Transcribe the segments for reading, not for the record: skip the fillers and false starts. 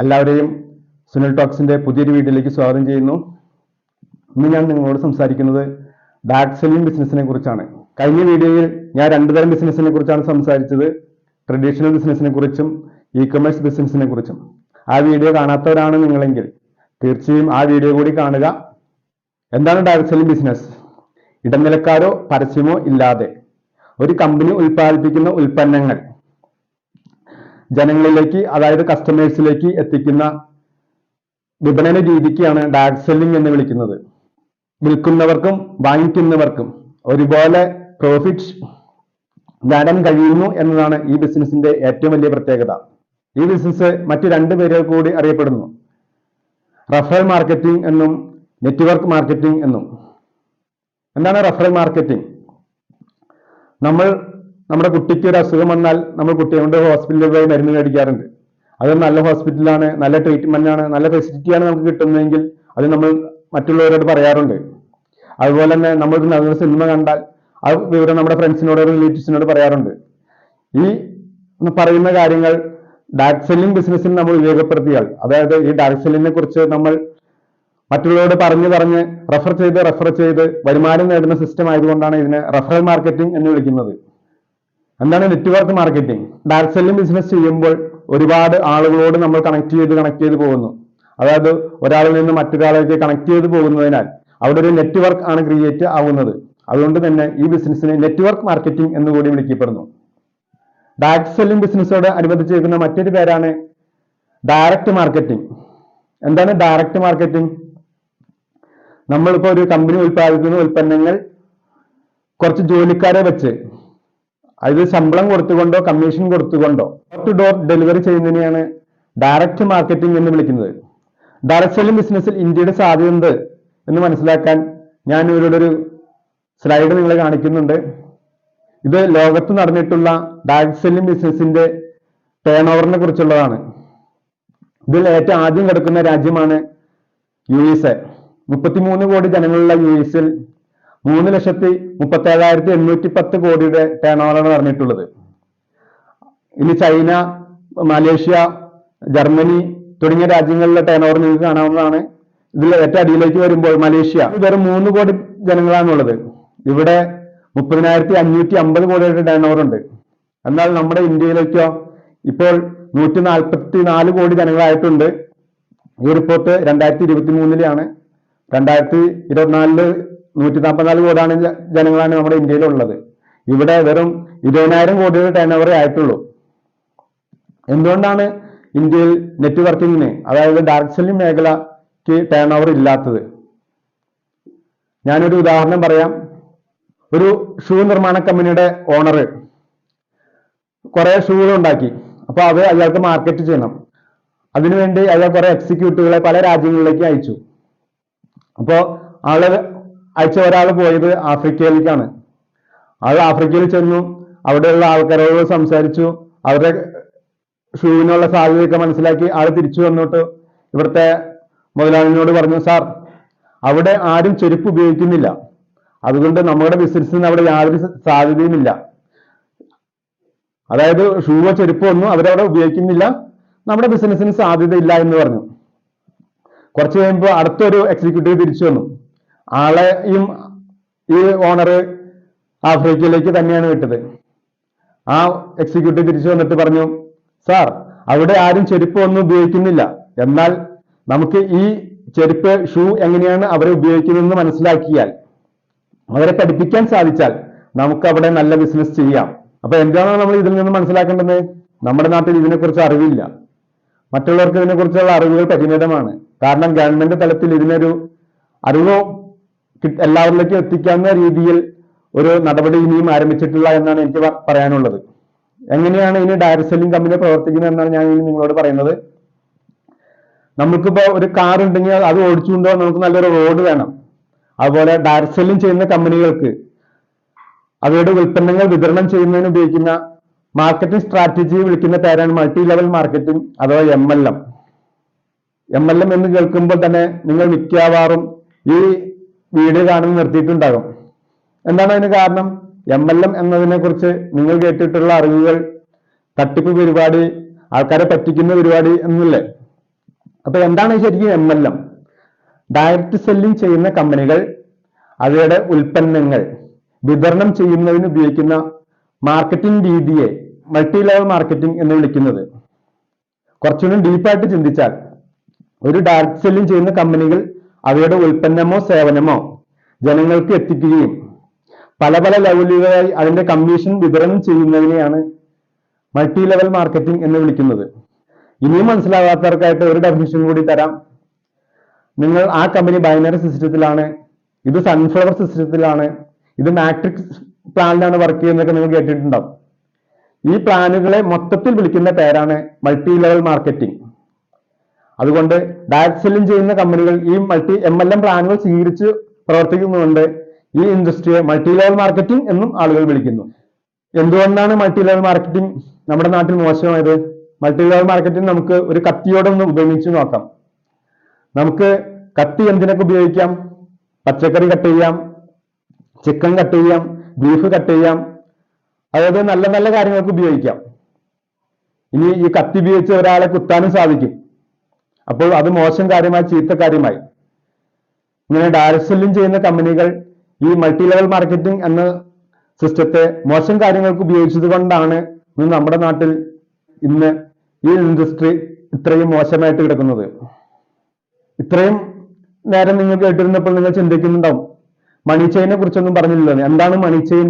എല്ലാവരെയും സുനിൽ ടോക്സിന്റെ പുതിയൊരു വീഡിയോയിലേക്ക് സ്വാഗതം ചെയ്യുന്നു. ഇന്ന് ഞാൻ നിങ്ങളോട് സംസാരിക്കുന്നത് ഡയറക്ട് സെല്ലിംഗ് ബിസിനസിനെ കുറിച്ചാണ്. കഴിഞ്ഞ വീഡിയോയിൽ ഞാൻ രണ്ടു തരം ബിസിനസിനെ കുറിച്ചാണ് സംസാരിച്ചത്, ട്രഡീഷണൽ ബിസിനസിനെ കുറിച്ചും ഇ കൊമേഴ്സ് ബിസിനസിനെ കുറിച്ചും. ആ വീഡിയോ കാണാത്തവരാണ് നിങ്ങളെങ്കിൽ തീർച്ചയായും ആ വീഡിയോ കൂടി കാണുക. എന്താണ് ഡയറക്ട് സെല്ലിംഗ് ബിസിനസ്? ഇടനിലക്കാരോ പരസ്യമോ ഇല്ലാതെ ഒരു കമ്പനി ഉൽപ്പാദിപ്പിക്കുന്ന ഉൽപ്പന്നങ്ങൾ ജനങ്ങളിലേക്ക്, അതായത് കസ്റ്റമേഴ്സിലേക്ക് എത്തിക്കുന്ന വിപണന രീതിക്കാണ് ഡയറക്ട് സെല്ലിംഗ് എന്ന് വിളിക്കുന്നത്. വിൽക്കുന്നവർക്കും വാങ്ങിക്കുന്നവർക്കും ഒരുപോലെ പ്രോഫിറ്റ് നേടാൻ കഴിയുന്നു എന്നതാണ് ഈ ബിസിനസിന്റെ ഏറ്റവും വലിയ പ്രത്യേകത. ഈ ബിസിനസ് മറ്റു രണ്ട് പേരുകൾ കൂടി അറിയപ്പെടുന്നു, റഫറൽ മാർക്കറ്റിംഗ് എന്നും നെറ്റ്വർക്ക് മാർക്കറ്റിംഗ് എന്നും. എന്താണ് റഫറൽ മാർക്കറ്റിംഗ്? നമ്മുടെ കുട്ടിക്ക് ഒരു അസുഖം വന്നാൽ നമ്മൾ കുട്ടിയെ കൊണ്ട് ഹോസ്പിറ്റലിൽ പോയി മരുന്ന് മേടിക്കാറുണ്ട്. അത് നല്ല ഹോസ്പിറ്റലാണ്, നല്ല ട്രീറ്റ്മെന്റ് ആണ്, നല്ല ഫെസിലിറ്റിയാണ് നമുക്ക് കിട്ടുന്നതെങ്കിൽ അത് നമ്മൾ മറ്റുള്ളവരോട് പറയാറുണ്ട്. അതുപോലെ തന്നെ നമ്മളൊരു നല്ല സിനിമ കണ്ടാൽ ആ വിവരം നമ്മുടെ ഫ്രണ്ട്സിനോട് റിലേറ്റീവ്സിനോട് പറയാറുണ്ട്. ഈ പറയുന്ന കാര്യങ്ങൾ ഡയറക്ട് സെല്ലിംഗ് ബിസിനസ്സിൽ നമ്മൾ ഉപയോഗപ്പെടുത്തിയാൽ, അതായത് ഈ ഡയറക്ട് സെല്ലിങ്ങിനെ കുറിച്ച് നമ്മൾ മറ്റുള്ളവരോട് പറഞ്ഞ് റെഫർ ചെയ്ത് വരുമാനം നേടുന്ന സിസ്റ്റം ആയതുകൊണ്ടാണ് ഇതിനെ റഫറൽ മാർക്കറ്റിംഗ് എന്ന് വിളിക്കുന്നത്. എന്താണ് network marketing? Direct selling business ചെയ്യുമ്പോൾ ഒരുപാട് ആളുകളോട് നമ്മൾ കണക്ട് ചെയ്ത് പോകുന്നു. അതായത് ഒരാളിൽ നിന്ന് മറ്റൊരാളിലേക്ക് കണക്ട് ചെയ്ത് പോകുന്നതിനാൽ അവിടെ ഒരു നെറ്റ്വർക്ക് ആണ് ക്രിയേറ്റ് ആവുന്നത്. അതുകൊണ്ട് തന്നെ ഈ ബിസിനസ്സിനെ നെറ്റ്വർക്ക് മാർക്കറ്റിംഗ് എന്ന് കൂടി വിളിക്കപ്പെടുന്നു. ഡയറക്ട് സെല്ലിംഗ് ബിസിനസ്സോട് അനുബന്ധിച്ചിരിക്കുന്ന മറ്റൊരു പേരാണ് ഡയറക്ട് മാർക്കറ്റിംഗ്. എന്താണ് ഡയറക്ട് മാർക്കറ്റിംഗ്? നമ്മളിപ്പോ ഒരു കമ്പനി ഉൽപ്പാദിപ്പിക്കുന്ന ഉൽപ്പന്നങ്ങൾ കുറച്ച് ജോലിക്കാരെ വെച്ച്, അതായത് ശമ്പളം കൊടുത്തുകൊണ്ടോ കമ്മീഷൻ കൊടുത്തുകൊണ്ടോ ഡോർ ടു ഡോർ ഡെലിവറി ചെയ്യുന്നതിനെയാണ് ഡയറക്ട് മാർക്കറ്റിംഗ് എന്ന് വിളിക്കുന്നത്. ഡയറക്ട് സെല്ലിംഗ് ബിസിനസ്സിൽ ഇന്ത്യയുടെ സാധ്യത എന്ന് മനസ്സിലാക്കാൻ ഞാൻ ഇവരുടെ ഒരു സ്ലൈഡ് നിങ്ങളെ കാണിക്കുന്നുണ്ട്. ഇത് ലോകത്ത് നടന്നിട്ടുള്ള ഡയറക്ട് സെല്ലിംഗ് ബിസിനസിന്റെ ടേൺ ഓവറിനെ കുറിച്ചുള്ളതാണ്. ഇതിൽ ഏറ്റവും ആദ്യം കിടക്കുന്ന രാജ്യമാണ് USA. 33 കോടി ജനങ്ങളുള്ള US-ൽ 3,37,810 കോടിയുടെ ടേൺ ഓവറാണ് നടന്നിട്ടുള്ളത്. ഇനി ചൈന, മലേഷ്യ, ജർമ്മനി തുടങ്ങിയ രാജ്യങ്ങളിലെ ടേൺ ഓവർ നിങ്ങൾക്ക് കാണാവുന്നതാണ്. ഇതിൽ ഏറ്റവും അടിയിലേക്ക് വരുമ്പോൾ മലേഷ്യ വെറും 3 കോടി ജനങ്ങളാണുള്ളത്. ഇവിടെ 30,550 കോടിയുടെ ടേൺ ഓവർ ഉണ്ട്. എന്നാൽ നമ്മുടെ ഇന്ത്യയിലേക്കോ ഇപ്പോൾ 144 കോടി ജനങ്ങളായിട്ടുണ്ട്. ഈ റിപ്പോർട്ട് 2023-ലാണ്. 2024 144 കോടി ജനങ്ങളാണ് നമ്മുടെ ഇന്ത്യയിലുള്ളത്. ഇവിടെ വെറും 20,000 കോടിയുടെ ടേൺ ഓവർ ആയിട്ടുള്ളൂ. എന്തുകൊണ്ടാണ് ഇന്ത്യയിൽ നെറ്റ്വർക്കിങ്ങിന്, അതായത് ഡയറക്ട് സെല്ലിംഗ് മേഖലയ്ക്ക് ടേൺ ഓവർ ഇല്ലാത്തത്? ഞാനൊരു ഉദാഹരണം പറയാം. ഒരു ഷൂ നിർമ്മാണ കമ്പനിയുടെ ഓണർ കുറെ ഷൂകൾ ഉണ്ടാക്കി. അപ്പൊ അത് അയാൾക്ക് മാർക്കറ്റ് ചെയ്യണം. അതിനുവേണ്ടി അയാൾ കുറെ എക്സിക്യൂട്ടീവുകളെ പല രാജ്യങ്ങളിലേക്ക് അയച്ചു. അപ്പോ അയച്ച ഒരാൾ പോയത് ആഫ്രിക്കയിലേക്കാണ്. ആൾ ആഫ്രിക്കയിൽ ചെന്നു, അവിടെയുള്ള ആൾക്കാരോട് സംസാരിച്ചു, അവരുടെ ഷൂവിനുള്ള സാധ്യതയൊക്കെ മനസ്സിലാക്കി ആൾ തിരിച്ചു വന്നിട്ട് ഇവിടുത്തെ മുതലാളിനോട് പറഞ്ഞു, സാർ അവിടെ ആരും ചെരുപ്പ് ഉപയോഗിക്കുന്നില്ല, അതുകൊണ്ട് നമ്മുടെ ബിസിനസ്സിന് അവിടെ യാതൊരു സാധ്യതയുമില്ല. അതായത് ഷൂവോ ചെരുപ്പോ ഒന്നും അവരവിടെ ഉപയോഗിക്കുന്നില്ല, നമ്മുടെ ബിസിനസ്സിന് സാധ്യതയില്ല എന്ന് പറഞ്ഞു. കുറച്ച് കഴിയുമ്പോൾ അടുത്തൊരു എക്സിക്യൂട്ടീവ് തിരിച്ചു വന്നു. ആളെയും ഈ ഓണർ ആഫ്രിക്കയിലേക്ക് തന്നെയാണ് വിട്ടത്. ആ എക്സിക്യൂട്ടീവ് തിരിച്ചു വന്നിട്ട് പറഞ്ഞു, സാർ അവിടെ ആരും ചെരുപ്പ് ഒന്നും ഉപയോഗിക്കുന്നില്ല, എന്നാൽ നമുക്ക് ഈ ചെരുപ്പ് ഷൂ എങ്ങനെയാണ് അവരെ ഉപയോഗിക്കുന്നതെന്ന് മനസ്സിലാക്കിയാൽ, അവരെ പഠിപ്പിക്കാൻ സാധിച്ചാൽ നമുക്ക് അവിടെ നല്ല ബിസിനസ് ചെയ്യാം. അപ്പൊ എന്താണ് നമ്മൾ ഇതിൽ നിന്ന് മനസ്സിലാക്കേണ്ടത്? നമ്മുടെ നാട്ടിൽ ഇതിനെക്കുറിച്ച് അറിവില്ല. മറ്റുള്ളവർക്ക് ഇതിനെക്കുറിച്ചുള്ള അറിവുകൾ പരിമിതമാണ്. കാരണം ഗവൺമെന്റ് തലത്തിൽ ഇതിനൊരു അറിവോ എല്ലാവരിലേക്കും എത്തിക്കാവുന്ന രീതിയിൽ ഒരു നടപടി ഇനിയും ആരംഭിച്ചിട്ടില്ല എന്നാണ് എനിക്ക് പറയാനുള്ളത്. എങ്ങനെയാണ് ഇനി ഡയറക്ട് സെല്ലിംഗ് കമ്പനി പ്രവർത്തിക്കുന്നത് എന്നാണ് ഞാൻ ഇനി നിങ്ങളോട് പറയുന്നത്. നമുക്കിപ്പോ ഒരു കാർ ഉണ്ടെങ്കിൽ അത് ഓടിച്ചുകൊണ്ടുപോകാൻ നമുക്ക് നല്ലൊരു റോഡ് വേണം. അതുപോലെ ഡയറക്ട് സെല്ലിംഗ് ചെയ്യുന്ന കമ്പനികൾക്ക് അവരുടെ ഉൽപ്പന്നങ്ങൾ വിതരണം ചെയ്യുന്നതിന് ഉപയോഗിക്കുന്ന മാർക്കറ്റിംഗ് സ്ട്രാറ്റജി വിളിക്കുന്ന പേരാണ് മൾട്ടി ലെവൽ മാർക്കറ്റിംഗ് അഥവാ MLM. MLM എന്ന് കേൾക്കുമ്പോൾ തന്നെ നിങ്ങൾ മിക്കവാറും ഈ വീഡിയോ കാണുന്നത് നിർത്തിയിട്ടുണ്ടാകും. എന്താണ് അതിന് കാരണം? MLM എന്നതിനെ കുറിച്ച് നിങ്ങൾ കേട്ടിട്ടുള്ള അറിവുകൾ തട്ടിപ്പ് പരിപാടി, ആൾക്കാരെ പറ്റിക്കുന്ന പരിപാടി എന്നല്ലേ? അപ്പൊ എന്താണ് ശരിക്കും MLM? ഡയറക്റ്റ് സെല്ലിംഗ് ചെയ്യുന്ന കമ്പനികൾ അവരുടെ ഉൽപ്പന്നങ്ങൾ വിതരണം ചെയ്യുന്നതിന് ഉപയോഗിക്കുന്ന മാർക്കറ്റിംഗ് രീതിയെ മൾട്ടി ലെവൽ മാർക്കറ്റിംഗ് എന്ന് വിളിക്കുന്നത്. കുറച്ചുകൂടി ഡീപ്പായിട്ട് ചിന്തിച്ചാൽ ഒരു ഡയറക്റ്റ് സെല്ലിംഗ് ചെയ്യുന്ന കമ്പനികൾ അവയുടെ ഉൽപ്പന്നമോ സേവനമോ ജനങ്ങൾക്ക് എത്തിക്കുകയും പല പല ലെവലുകളായി അതിന്റെ കമ്മീഷൻ വിതരണം ചെയ്യുന്നതിനെയാണ് മൾട്ടി ലെവൽ മാർക്കറ്റിംഗ് എന്ന് വിളിക്കുന്നത്. ഇനിയും മനസ്സിലാകാത്തവർക്കായിട്ട് ഒരു ഡെഫിനിഷൻ കൂടി തരാം. നിങ്ങൾ ആ കമ്പനി ബൈനറി സിസ്റ്റത്തിലാണ്, ഇത് സൺഫ്ലവർ സിസ്റ്റത്തിലാണ്, ഇത് മാട്രിക്സ് പ്ലാനിലാണ് വർക്ക് ചെയ്യുന്നതൊക്കെ നിങ്ങൾ കേട്ടിട്ടുണ്ടാവും. ഈ പ്ലാനുകളെ മൊത്തത്തിൽ വിളിക്കുന്ന പേരാണ് മൾട്ടി ലെവൽ മാർക്കറ്റിംഗ്. അതുകൊണ്ട് ഡയറക്റ്റ് സെല്ലിംഗ് ചെയ്യുന്ന കമ്പനികൾ ഈ MLM പ്ലാനുകൾ സ്വീകരിച്ച് പ്രവർത്തിക്കുന്നതുകൊണ്ട് ഈ ഇൻഡസ്ട്രിയെ മൾട്ടി ലെവൽ മാർക്കറ്റിംഗ് എന്നും ആളുകൾ വിളിക്കുന്നു. എന്തുകൊണ്ടാണ് മൾട്ടി ലെവൽ മാർക്കറ്റിംഗ് നമ്മുടെ നാട്ടിൽ മോശമായത്? മൾട്ടി ലെവൽ മാർക്കറ്റിംഗ് നമുക്ക് ഒരു കത്തിയോടൊന്ന് ഉപയോഗിച്ച് നോക്കാം. നമുക്ക് കത്തി എന്തിനൊക്കെ ഉപയോഗിക്കാം? പച്ചക്കറി കട്ട് ചെയ്യാം, ചിക്കൻ കട്ട് ചെയ്യാം, ബീഫ് കട്ട് ചെയ്യാം, അതായത് നല്ല നല്ല കാര്യങ്ങൾക്ക് ഉപയോഗിക്കാം. ഇനി ഈ കത്തി ഉപയോഗിച്ച് ഒരാളെ കുത്താനും സാധിക്കും. അപ്പോൾ അത് മോശം കാര്യമായി, ചീത്ത കാര്യമായി. ഇങ്ങനെ ഡയറക്റ്റ് സെല്ലിംഗ് ചെയ്യുന്ന കമ്പനികൾ ഈ മൾട്ടി ലെവൽ മാർക്കറ്റിംഗ് എന്ന സിസ്റ്റത്തെ മോശം കാര്യങ്ങൾക്ക് ഉപയോഗിച്ചത് കൊണ്ടാണ് നമ്മുടെ നാട്ടിൽ ഇന്ന് ഈ ഇൻഡസ്ട്രി ഇത്രയും മോശമായിട്ട് കിടക്കുന്നത്. ഇത്രയും നേരം നിങ്ങൾ കേട്ടിരുന്നപ്പോൾ നിങ്ങൾ ചിന്തിക്കുന്നുണ്ടാവും, മണി ചെയിനെ കുറിച്ചൊന്നും പറഞ്ഞില്ലല്ലോ. എന്താണ് മണി ചെയിൻ?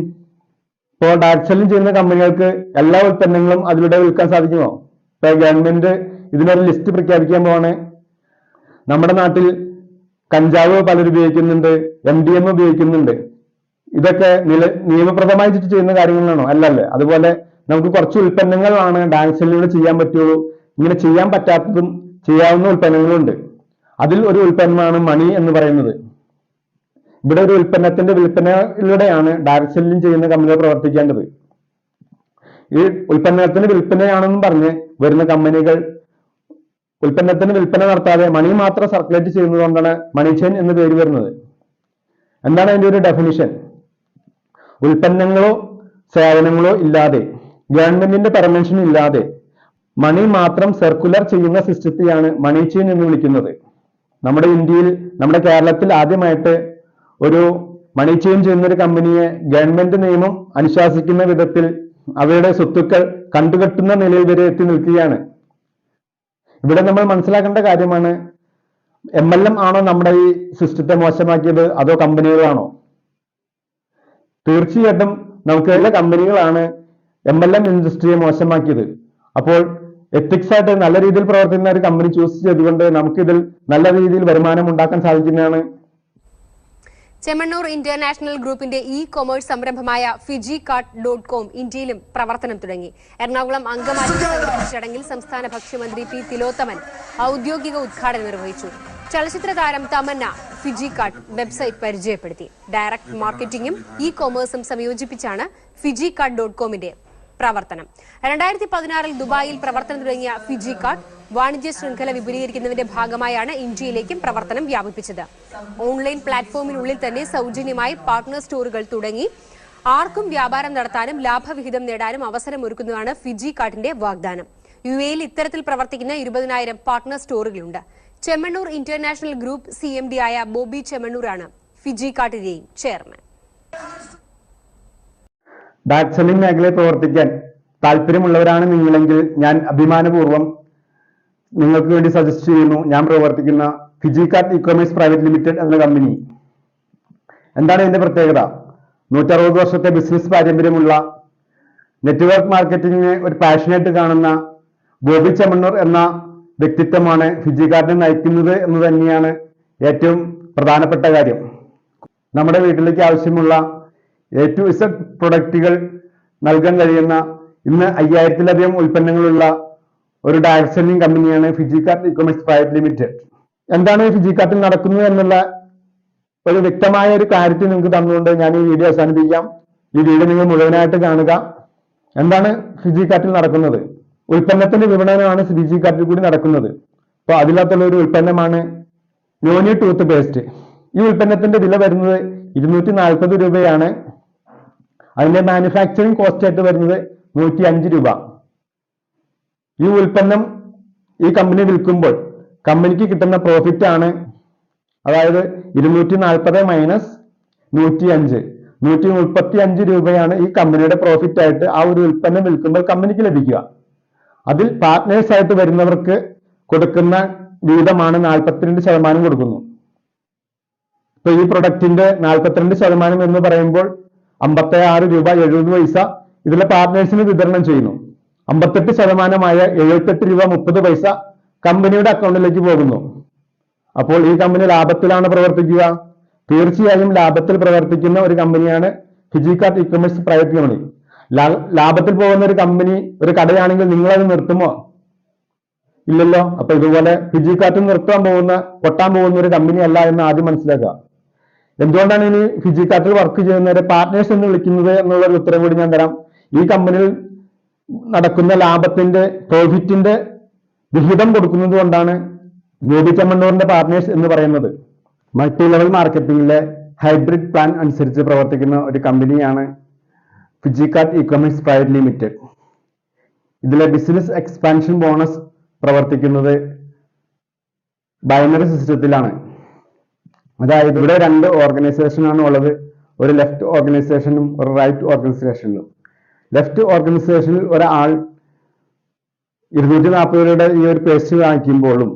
ഇപ്പോൾ ഡയറക്റ്റ് സെല്ലിംഗ് ചെയ്യുന്ന കമ്പനികൾക്ക് എല്ലാ ഉൽപ്പന്നങ്ങളും അതിലൂടെ വിൽക്കാൻ സാധിക്കുമോ? ഇപ്പൊ ഗവൺമെന്റ് ഇതിനൊരു ലിസ്റ്റ് പ്രഖ്യാപിക്കാൻ പോവാണ്. നമ്മുടെ നാട്ടിൽ കഞ്ചാവ് പലരും ഉപയോഗിക്കുന്നുണ്ട്, MDMA ഉപയോഗിക്കുന്നുണ്ട്. ഇതൊക്കെ നിയമപ്രദമായി ചെയ്യുന്ന കാര്യങ്ങളാണോ? അല്ലല്ലേ. അതുപോലെ നമുക്ക് കുറച്ച് ഉൽപ്പന്നങ്ങളാണ് ഡയറക്റ്റ് സെല്ലിലൂടെ ചെയ്യാൻ പറ്റുള്ളൂ. ഇങ്ങനെ ചെയ്യാൻ പറ്റാത്തതും ചെയ്യാവുന്ന ഉൽപ്പന്നങ്ങളുണ്ട്. അതിൽ ഒരു ഉൽപ്പന്നമാണ് മണി എന്ന് പറയുന്നത്. ഇവിടെ ഒരു ഉൽപ്പന്നത്തിന്റെ വിൽപ്പനയിലൂടെയാണ് ഡയറക്റ്റ് സെല്ലിംഗ് ചെയ്യുന്ന കമ്പനികൾ പ്രവർത്തിക്കേണ്ടത്. ഈ ഉൽപ്പന്നത്തിന് വിൽപ്പനയാണെന്നും പറഞ്ഞ് വരുന്ന കമ്പനികൾ ഉൽപ്പന്നത്തിന് വിൽപ്പന നടത്താതെ മണി മാത്രം സർക്കുലേറ്റ് ചെയ്യുന്നതുകൊണ്ടാണ് മണി ചെയിൻ എന്ന് പേര് വരുന്നത്. എന്താണ് അതിന്റെ ഒരു ഡെഫിനിഷൻ? ഉൽപ്പന്നങ്ങളോ സേവനങ്ങളോ ഇല്ലാതെ, ഗവൺമെന്റിന്റെ പെർമിഷൻ ഇല്ലാതെ മണി മാത്രം സർക്കുലർ ചെയ്യുന്ന സിസ്റ്റത്തെയാണ് മണി ചെയിൻ എന്ന് വിളിക്കുന്നത്. നമ്മുടെ ഇന്ത്യയിൽ, നമ്മുടെ കേരളത്തിൽ ആദ്യമായിട്ട് ഒരു മണി ചെയിൻ ചെയ്യുന്ന ഒരു കമ്പനിയെ ഗവൺമെന്റ് നിയമം അനുശാസിക്കുന്ന വിധത്തിൽ അവരുടെ സ്വത്തുക്കൾ കണ്ടുകെട്ടുന്ന നിലയിൽ വരെ എത്തി നിൽക്കുകയാണ്. ഇവിടെ നമ്മൾ മനസ്സിലാക്കേണ്ട കാര്യമാണ്, MLM ആണോ നമ്മുടെ ഈ സിസ്റ്റത്തെ മോശമാക്കിയത്, അതോ കമ്പനികളാണോ? തീർച്ചയായിട്ടും നമുക്ക് എല്ലാ കമ്പനികളാണ് MLM ഇൻഡസ്ട്രിയെ മോശമാക്കിയത്. അപ്പോൾ എത്തിക്സ് ആയിട്ട് നല്ല രീതിയിൽ പ്രവർത്തിക്കുന്ന ഒരു കമ്പനി ചൂസ് ചെയ്തുകൊണ്ട് നമുക്കിതിൽ നല്ല രീതിയിൽ വരുമാനം ഉണ്ടാക്കാൻ സാധിക്കുന്നതാണ്. ചെമ്മണ്ണൂർ ഇന്റർനാഷണൽ ഗ്രൂപ്പിന്റെ കൊമേഴ്സ് സംരംഭമായ FijiCart.com ഇന്ത്യയിലും പ്രവർത്തനം തുടങ്ങി. എറണാകുളം അങ്കമാലിയിൽ സംഘടിപ്പിച്ച ചടങ്ങിൽ സംസ്ഥാന ഭക്ഷ്യമന്ത്രി P. തിലോത്തമൻ ഔദ്യോഗിക ഉദ്ഘാടനം നിർവഹിച്ചു. ചലച്ചിത്ര താരം തമന്ന FijiCart വെബ്സൈറ്റ് പരിചയപ്പെടുത്തി. ഡയറക്ട് മാർക്കറ്റിംഗും കൊമേഴ്സും സംയോജിപ്പിച്ചാണ് FijiCart.comന്റെ പ്രവർത്തനം. 2016 ദുബായിൽ പ്രവർത്തനം തുടങ്ങിയ FijiCart വാണിജ്യ ശൃംഖല വിപുലീകരിക്കുന്നതിന്റെ ഭാഗമായാണ് ഇന്ത്യയിലേക്കും പ്രവർത്തനം വ്യാപിപ്പിച്ചത്. ഓൺലൈൻ പ്ലാറ്റ്ഫോമിനുള്ളിൽ തന്നെ സൗജന്യമായി പാർട്ട്ണർ സ്റ്റോറുകൾ തുടങ്ങി ആർക്കും വ്യാപാരം നടത്താനും ലാഭവിഹിതം നേടാനും അവസരമൊരുക്കുന്നതാണ് FijiCartന്റെ വാഗ്ദാനം. UAEയിൽ ഇത്തരത്തിൽ പ്രവർത്തിക്കുന്ന 20,000 പാർട്ട്ണർ സ്റ്റോറുകളുണ്ട്. ചെമ്മണ്ണൂർ ഇന്റർനാഷണൽ ഗ്രൂപ്പ് CMD ആയ ബോബി ചെമ്മണ്ണൂരാണ് FijiCartന്റെയും ചെയർമാൻ. ഡയറക്റ്റ് സെല്ലിംഗ് മേഖലയിൽ പ്രവർത്തിക്കാൻ താല്പര്യമുള്ളവരാണ് നിങ്ങളെങ്കിൽ ഞാൻ അഭിമാനപൂർവ്വം നിങ്ങൾക്ക് വേണ്ടി സജസ്റ്റ് ചെയ്യുന്നു ഞാൻ പ്രവർത്തിക്കുന്ന FijiCart ഇ-കൊമേഴ്സ് പ്രൈവറ്റ് ലിമിറ്റഡ് എന്ന കമ്പനി. എന്താണ് ഇതിന്റെ പ്രത്യേകത? 160 വർഷത്തെ ബിസിനസ് പാരമ്പര്യമുള്ള, നെറ്റ്വർക്ക് മാർക്കറ്റിംഗിനെ ഒരു പാഷനായിട്ട് കാണുന്ന ബോബി ചെമ്മണ്ണൂർ എന്ന വ്യക്തിത്വമാണ് FijiCartനെ നയിക്കുന്നത് എന്ന് തന്നെയാണ് ഏറ്റവും പ്രധാനപ്പെട്ട കാര്യം. നമ്മുടെ വീട്ടിലേക്ക് ആവശ്യമുള്ള A to Z പ്രൊഡക്റ്റുകൾ നൽകാൻ കഴിയുന്ന ഇന്ന് 5000-ലധികം ഉൽപ്പന്നങ്ങളുള്ള ഒരു ഡയറക്റ്റ് സെല്ലിംഗ് കമ്പനിയാണ് FijiCart ഇ-കൊമേഴ്സ് പ്രൈവറ്റ് ലിമിറ്റഡ്. എന്താണ് FijiCartൽ നടക്കുന്നത് എന്നുള്ള ഒരു വ്യക്തമായ ഒരു ക്ലാരിറ്റി നിങ്ങൾക്ക് തന്നുകൊണ്ട് ഞാൻ ഈ വീഡിയോ അവസാനിപ്പിക്കാം. ഈ വീഡിയോ നിങ്ങൾ മുഴുവനായിട്ട് കാണുക. എന്താണ് FijiCartൽ നടക്കുന്നത്? ഉൽപ്പന്നത്തിന്റെ വിപണനമാണ് FijiCartൽ കൂടി നടക്കുന്നത്. അപ്പോൾ അതിനകത്തുള്ള ഒരു ഉൽപ്പന്നമാണ് നോനി ടൂത്ത് പേസ്റ്റ്. ഈ ഉൽപ്പന്നത്തിന്റെ വില വരുന്നത് 240 രൂപയാണ്. അതിന്റെ മാനുഫാക്ചറിംഗ് കോസ്റ്റ് ആയിട്ട് വരുന്നത് 105 രൂപ. ഈ ഉൽപ്പന്നം ഈ കമ്പനി വിൽക്കുമ്പോൾ കമ്പനിക്ക് കിട്ടുന്ന പ്രോഫിറ്റ് ആണ്. അതായത് 240 മൈനസ് 105, 135 രൂപയാണ് ഈ കമ്പനിയുടെ പ്രോഫിറ്റ് ആയിട്ട് ആ ഒരു ഉൽപ്പന്നം വിൽക്കുമ്പോൾ കമ്പനിക്ക് ലഭിക്കുക. അതിൽ പാർട്ട്നേഴ്സ് ആയിട്ട് വരുന്നവർക്ക് കൊടുക്കുന്ന വീതമാണ് 42% കൊടുക്കുന്നു. ഇപ്പൊ ഈ പ്രൊഡക്റ്റിന്റെ 42% എന്ന് പറയുമ്പോൾ 56 രൂപ 70 പൈസ ഇതിലെ പാർട്ട്നേഴ്സിന് വിതരണം ചെയ്യുന്നു. 58% 78 രൂപ 30 പൈസ കമ്പനിയുടെ അക്കൗണ്ടിലേക്ക് പോകുന്നു. അപ്പോൾ ഈ കമ്പനി ലാഭത്തിലാണ് പ്രവർത്തിക്കുക. തീർച്ചയായും ലാഭത്തിൽ പ്രവർത്തിക്കുന്ന ഒരു കമ്പനിയാണ് ഫിജികാർട്ട് ഇ-കൊമേഴ്സ് പ്രൈവറ്റ് ലിമിറ്റഡ്. ലാഭത്തിൽ പോകുന്ന ഒരു കമ്പനി, ഒരു കടയാണെങ്കിൽ നിങ്ങൾ അത് നിർത്തുമോ? ഇല്ലല്ലോ. അപ്പൊ ഇതുപോലെ ഫിജികാർട്ട് നിർത്താൻ പോകുന്ന, പൊട്ടാൻ പോകുന്ന ഒരു കമ്പനി അല്ല എന്ന് ആദ്യം മനസ്സിലാക്കുക. എന്തുകൊണ്ടാണ് ഇനി ഫിജികാർട്ടിൽ വർക്ക് ചെയ്യുന്നവരെ പാർട്ട്നേഴ്സ് എന്ന് വിളിക്കുന്നത് എന്നുള്ള ഒരു ഉത്തരം കൂടി ഞാൻ തരാം. ഈ കമ്പനിയിൽ നടക്കുന്ന ലാഭത്തിന്റെ, പ്രോഫിറ്റിന്റെ വിഹിതം കൊടുക്കുന്നത് കൊണ്ടാണ് ഗോപി ചെമ്മണ്ണൂരിന്റെ പാർട്ട്നേഴ്സ് എന്ന് പറയുന്നത്. മൾട്ടി ലെവൽ മാർക്കറ്റിംഗിലെ ഹൈബ്രിഡ് പ്ലാൻ അനുസരിച്ച് പ്രവർത്തിക്കുന്ന ഒരു കമ്പനിയാണ് ഫിജികാർട്ട് ഇ-കൊമേഴ്സ് പ്രൈവറ്റ് ലിമിറ്റഡ്. ഇതിലെ ബിസിനസ് എക്സ്പാൻഷൻ ബോണസ് പ്രവർത്തിക്കുന്നത് ബൈനറി സിസ്റ്റത്തിലാണ്. അതായത് ഇവിടെ 2 ഓർഗനൈസേഷനാണ് ഉള്ളത്. ഒരു ലെഫ്റ്റ് ഓർഗനൈസേഷനും ഒരു റൈറ്റ് ഓർഗനൈസേഷനും. ലെഫ്റ്റ് ഓർഗനൈസേഷനിൽ ഒരാൾ 240 രൂപയുടെ ഈ ഒരു പേസ്റ്റ് വാങ്ങിക്കുമ്പോഴും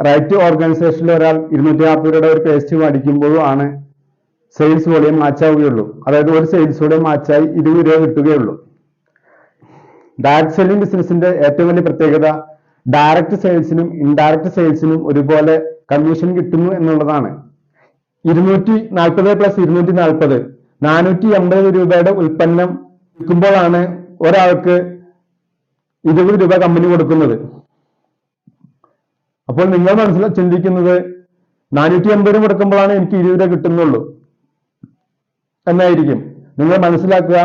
റൈറ്റ് ഓർഗനൈസേഷനിൽ ഒരാൾ 240 രൂപയുടെ ഒരു പേസ്റ്റ് വാങ്ങിക്കുമ്പോഴും ആണ് സെയിൽസ് വോളിയം മാച്ച് ആവുകയുള്ളൂ. അതായത് ഒരു സെയിൽസ് വോളിയം മാച്ചായി 20 രൂപ കിട്ടുകയുള്ളൂ. ഡയറക്ട് സെല്ലിംഗ് ബിസിനസിന്റെ ഏറ്റവും വലിയ പ്രത്യേകത ഡയറക്ട് സെയിൽസിനും ഇൻഡയറക്ട് സെയിൽസിനും ഒരുപോലെ കമ്മീഷൻ കിട്ടുന്നു എന്നുള്ളതാണ്. 240 പ്ലസ് 240 480 രൂപയുടെ ഉൽപ്പന്നം വിൽക്കുമ്പോഴാണ് ഒരാൾക്ക് 20 രൂപ കമ്പനി കൊടുക്കുന്നത്. അപ്പോൾ നിങ്ങൾ ചിന്തിക്കുന്നത് 480 കൊടുക്കുമ്പോഴാണ് എനിക്ക് 20 രൂപ കിട്ടുന്നുള്ളൂ എന്നായിരിക്കും. നിങ്ങൾ മനസ്സിലാക്കുക,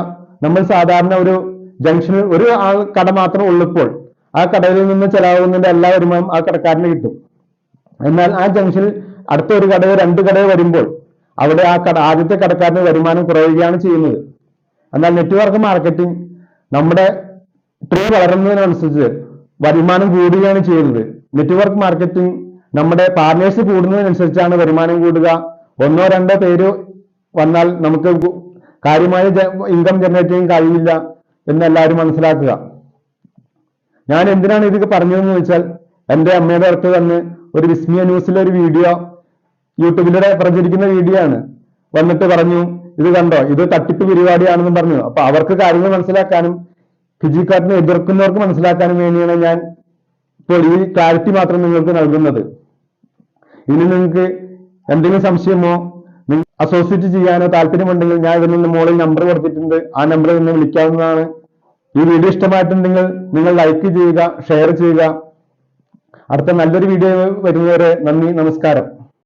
നമ്മൾ സാധാരണ ഒരു ജംഗ്ഷനിൽ ഒരു ആൾ കട മാത്രം ഉള്ളപ്പോൾ ആ കടയിൽ നിന്ന് ചെലവാകുന്നതിന്റെ എല്ലാ വരുമാനം ആ കടക്കാരന് കിട്ടും. എന്നാൽ ആ ജംഗ്ഷനിൽ അടുത്ത ഒരു കടയോ 2 കടയോ വരുമ്പോൾ അവിടെ ആ ആദ്യത്തെ കടക്കാരന് വരുമാനം കുറയുകയാണ് ചെയ്യുന്നത്. എന്നാൽ നെറ്റ്വർക്ക് മാർക്കറ്റിംഗ് നമ്മുടെ ട്രീ വളരുന്നതിനനുസരിച്ച് വരുമാനം കൂടുകയാണ് ചെയ്യുന്നത്. നെറ്റ്വർക്ക് മാർക്കറ്റിംഗ് നമ്മുടെ പാർട്ട്നേഴ്സ് കൂടുന്നതിനനുസരിച്ചാണ് വരുമാനം കൂടുക. 1-2 പേര് വന്നാൽ നമുക്ക് കാര്യമായ ഇൻകം ജനറേറ്റ് ചെയ്യാൻ കഴിയില്ല എന്നെല്ലാവരും മനസ്സിലാക്കുക. ഞാൻ എന്തിനാണ് ഇതൊക്കെ പറഞ്ഞതെന്ന് വെച്ചാൽ, എൻ്റെ അമ്മയുടെ അടുത്ത് തന്നെ ഒരു വിസ്മയ ന്യൂസിലെ ഒരു വീഡിയോ, യൂട്യൂബിലൂടെ പ്രചരിക്കുന്ന വീഡിയോ ആണ്, വന്നിട്ട് പറഞ്ഞു ഇത് കണ്ടോ, ഇത് തട്ടിപ്പ് പരിപാടിയാണെന്നും പറഞ്ഞു. അപ്പൊ അവർക്ക് കാര്യങ്ങൾ മനസ്സിലാക്കാനും ഫിജികാർട്ടിനെ എതിർക്കുന്നവർക്ക് മനസ്സിലാക്കാനും വേണ്ടിയാണ് ഞാൻ ഇപ്പോൾ ഈ ക്ലാരിറ്റി മാത്രം നിങ്ങൾക്ക് നൽകുന്നത്. ഇനി നിങ്ങൾക്ക് എന്തെങ്കിലും സംശയമോ അസോസിയേറ്റ് ചെയ്യാനോ താല്പര്യമുണ്ടെങ്കിൽ ഞാൻ ഇതിൽ നിന്ന് മുകളിൽ നമ്പർ കൊടുത്തിട്ടുണ്ട്, ആ നമ്പറിൽ നിന്ന് വിളിക്കാവുന്നതാണ്. ഈ വീഡിയോ ഇഷ്ടമായിട്ടുണ്ടെങ്കിൽ നിങ്ങൾ ലൈക്ക് ചെയ്യുക, ഷെയർ ചെയ്യുക. അടുത്ത നല്ലൊരു വീഡിയോ വരുന്നവരെ നന്ദി, നമസ്കാരം.